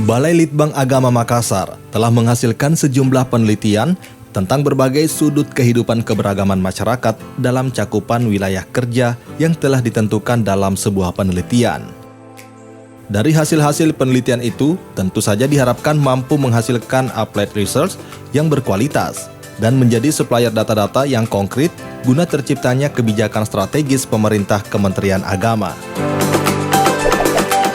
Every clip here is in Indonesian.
Balai Litbang Agama Makassar telah menghasilkan sejumlah penelitian tentang berbagai sudut kehidupan keberagaman masyarakat dalam cakupan wilayah kerja yang telah ditentukan dalam sebuah penelitian. Dari hasil-hasil penelitian itu, tentu saja diharapkan mampu menghasilkan applied research yang berkualitas dan menjadi supplier data-data yang konkret guna terciptanya kebijakan strategis pemerintah Kementerian Agama.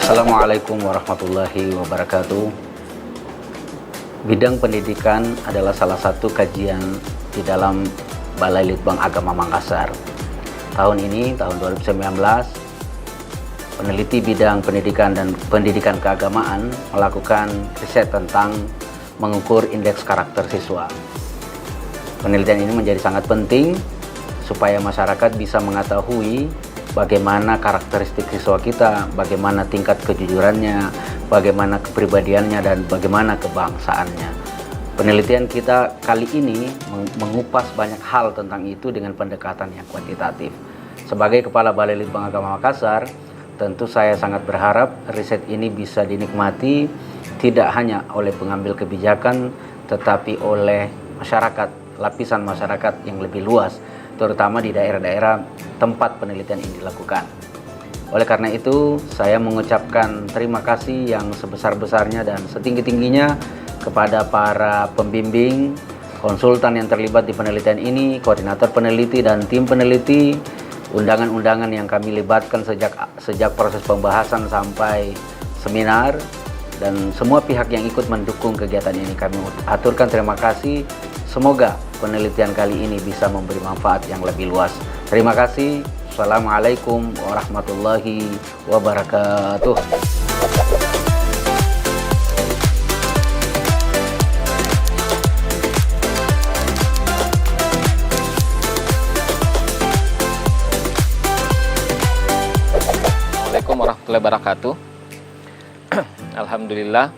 Assalamualaikum warahmatullahi wabarakatuh. Bidang pendidikan adalah salah satu kajian di dalam Balai Litbang Agama Makassar. Tahun ini, tahun 2019, peneliti bidang pendidikan dan pendidikan keagamaan melakukan riset tentang mengukur indeks karakter siswa. Penelitian ini menjadi sangat penting supaya masyarakat bisa mengetahui bagaimana karakteristik siswa kita, bagaimana tingkat kejujurannya, bagaimana kepribadiannya, dan bagaimana kebangsaannya. Penelitian kita kali ini mengupas banyak hal tentang itu dengan pendekatan yang kuantitatif. Sebagai Kepala Balai Litbang Agama Makassar, tentu saya sangat berharap riset ini bisa dinikmati tidak hanya oleh pengambil kebijakan, tetapi oleh masyarakat, lapisan masyarakat yang lebih luas, terutama di daerah-daerah tempat penelitian ini dilakukan. Oleh karena itu, saya mengucapkan terima kasih yang sebesar-besarnya dan setinggi-tingginya kepada para pembimbing, konsultan yang terlibat di penelitian ini, koordinator peneliti dan tim peneliti, undangan-undangan yang kami libatkan sejak proses pembahasan sampai seminar, dan semua pihak yang ikut mendukung kegiatan ini. Kami aturkan terima kasih. Semoga penelitian kali ini bisa memberi manfaat yang lebih luas. Terima kasih. Assalamualaikum warahmatullahi wabarakatuh. Assalamualaikum warahmatullahi wabarakatuh. Alhamdulillah,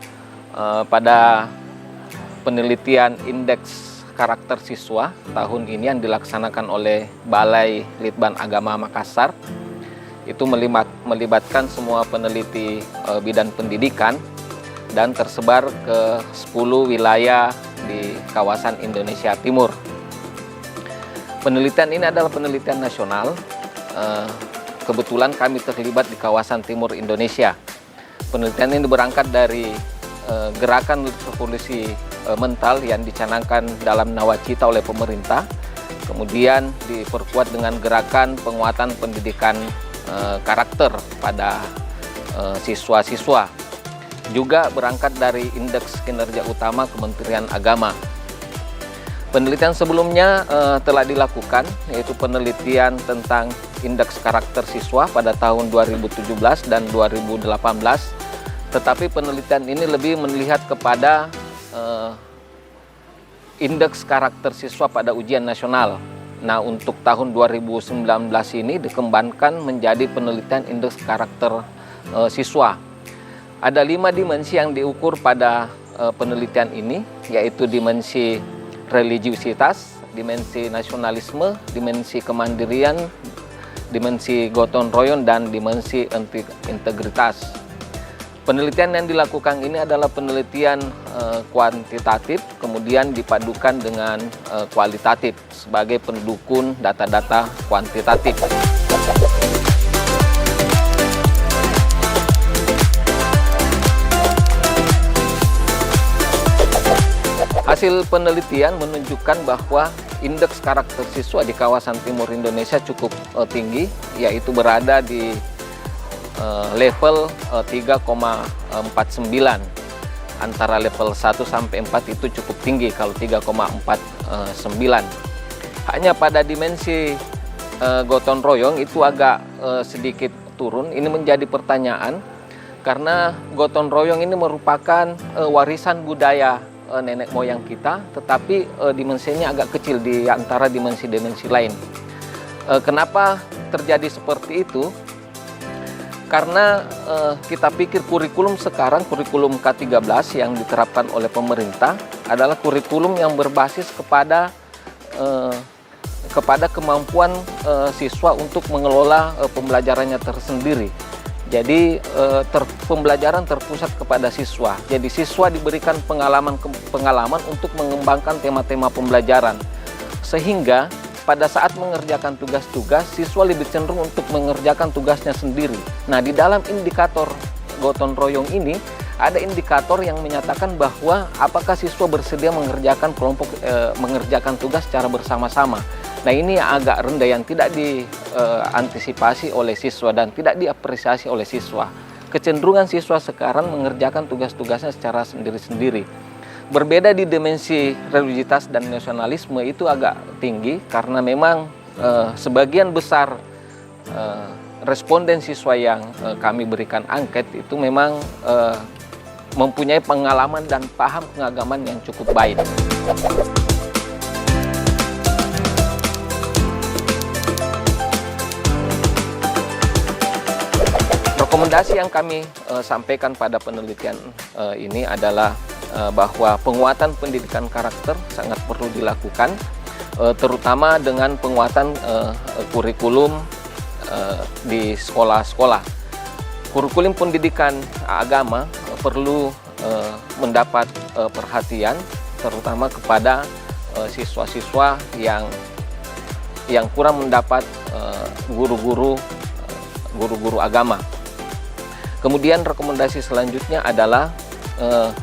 pada penelitian indeks karakter siswa tahun ini yang dilaksanakan oleh Balai Litbang Agama Makassar itu melibatkan semua peneliti bidang pendidikan dan tersebar ke 10 wilayah di kawasan Indonesia Timur. Penelitian ini adalah penelitian nasional. Kebetulan kami terlibat di kawasan timur Indonesia. Penelitian ini berangkat dari gerakan revolusi mental yang dicanangkan dalam nawacita oleh pemerintah, kemudian diperkuat dengan gerakan penguatan pendidikan karakter pada siswa-siswa. Juga berangkat dari indeks kinerja utama Kementerian Agama. Penelitian sebelumnya telah dilakukan, yaitu penelitian tentang indeks karakter siswa pada tahun 2017 dan 2018, tetapi penelitian ini lebih melihat kepada indeks karakter siswa pada ujian nasional. Nah, untuk tahun 2019 ini dikembangkan menjadi penelitian indeks karakter siswa. Ada 5 dimensi yang diukur pada penelitian ini, yaitu dimensi religiusitas, dimensi nasionalisme, dimensi kemandirian, dimensi gotong royong, dan dimensi integritas. Penelitian yang dilakukan ini adalah penelitian kuantitatif, kemudian dipadukan dengan kualitatif sebagai pendukung data-data kuantitatif. Hasil penelitian menunjukkan bahwa indeks karakter siswa di kawasan timur Indonesia cukup tinggi, yaitu berada di level 3,49. Antara level 1 sampai 4 itu cukup tinggi kalau 3,49. Hanya pada dimensi gotong royong itu agak sedikit turun. Ini menjadi pertanyaan karena gotong royong ini merupakan warisan budaya nenek moyang kita, tetapi dimensinya agak kecil di antara dimensi-dimensi lain. Kenapa terjadi seperti itu? Karena kita pikir kurikulum sekarang, kurikulum K13 yang diterapkan oleh pemerintah adalah kurikulum yang berbasis kepada kemampuan siswa untuk mengelola pembelajarannya tersendiri. Jadi pembelajaran terpusat kepada siswa. Jadi siswa diberikan pengalaman untuk mengembangkan tema-tema pembelajaran. Sehingga pada saat mengerjakan tugas-tugas, siswa lebih cenderung untuk mengerjakan tugasnya sendiri. Nah, di dalam indikator gotong royong ini, ada indikator yang menyatakan bahwa apakah siswa bersedia mengerjakan tugas secara bersama-sama. Nah, ini agak rendah yang tidak diantisipasi oleh siswa dan tidak diapresiasi oleh siswa. Kecenderungan siswa sekarang mengerjakan tugas-tugasnya secara sendiri-sendiri. Berbeda di dimensi religiusitas dan nasionalisme itu agak tinggi karena memang sebagian besar responden siswa yang kami berikan angket itu memang mempunyai pengalaman dan paham pengagaman yang cukup baik. Rekomendasi yang kami sampaikan pada penelitian ini adalah bahwa penguatan pendidikan karakter sangat perlu dilakukan, terutama dengan penguatan kurikulum di sekolah-sekolah. Kurikulum pendidikan agama perlu mendapat perhatian, terutama kepada siswa-siswa yang kurang mendapat guru-guru agama. Kemudian rekomendasi selanjutnya adalah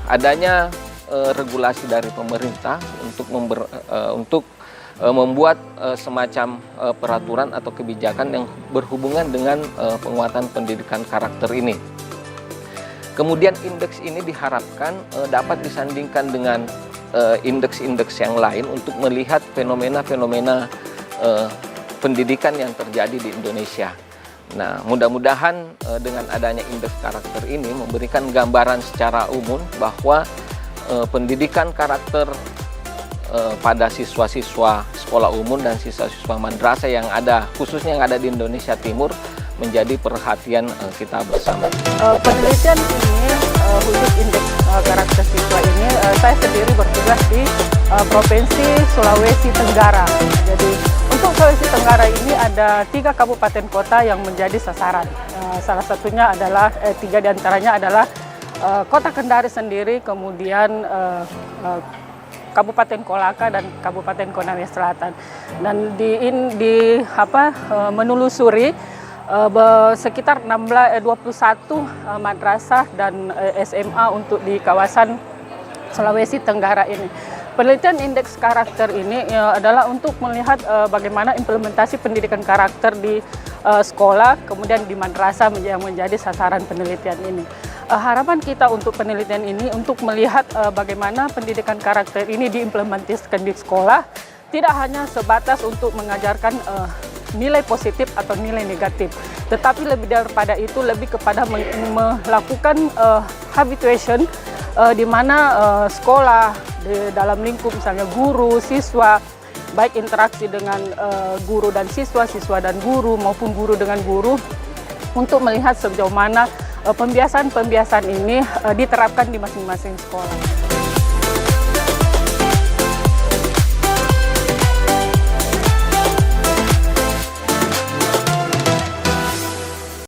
adanya regulasi dari pemerintah untuk membuat semacam peraturan atau kebijakan yang berhubungan dengan penguatan pendidikan karakter ini. Kemudian indeks ini diharapkan dapat disandingkan dengan indeks-indeks yang lain untuk melihat fenomena-fenomena pendidikan yang terjadi di Indonesia. Nah, mudah-mudahan dengan adanya indeks karakter ini memberikan gambaran secara umum bahwa pendidikan karakter pada siswa-siswa sekolah umum dan siswa-siswa madrasah yang ada, khususnya yang ada di Indonesia Timur, menjadi perhatian kita bersama. Penelitian ini, khusus indeks karakter siswa ini, saya sendiri bertugas di Provinsi Sulawesi Tenggara. Jadi untuk Sulawesi Tenggara ini ada 3 kabupaten kota yang menjadi sasaran. Salah satunya adalah 3 diantaranya adalah Kota Kendari sendiri, kemudian Kabupaten Kolaka dan Kabupaten Konawe Selatan. Dan menelusuri sekitar 21 madrasah dan SMA untuk di kawasan Sulawesi Tenggara ini. Penelitian indeks karakter ini adalah untuk melihat bagaimana implementasi pendidikan karakter di sekolah, kemudian di madrasah yang menjadi sasaran penelitian ini. Harapan kita untuk penelitian ini untuk melihat bagaimana pendidikan karakter ini diimplementasikan di sekolah, tidak hanya sebatas untuk mengajarkan nilai positif atau nilai negatif, tetapi lebih daripada itu lebih kepada melakukan habituation di mana sekolah di dalam lingkup misalnya guru, siswa, baik interaksi dengan guru dan siswa, siswa dan guru maupun guru dengan guru, untuk melihat sejauh mana pembiasaan-pembiasaan ini diterapkan di masing-masing sekolah.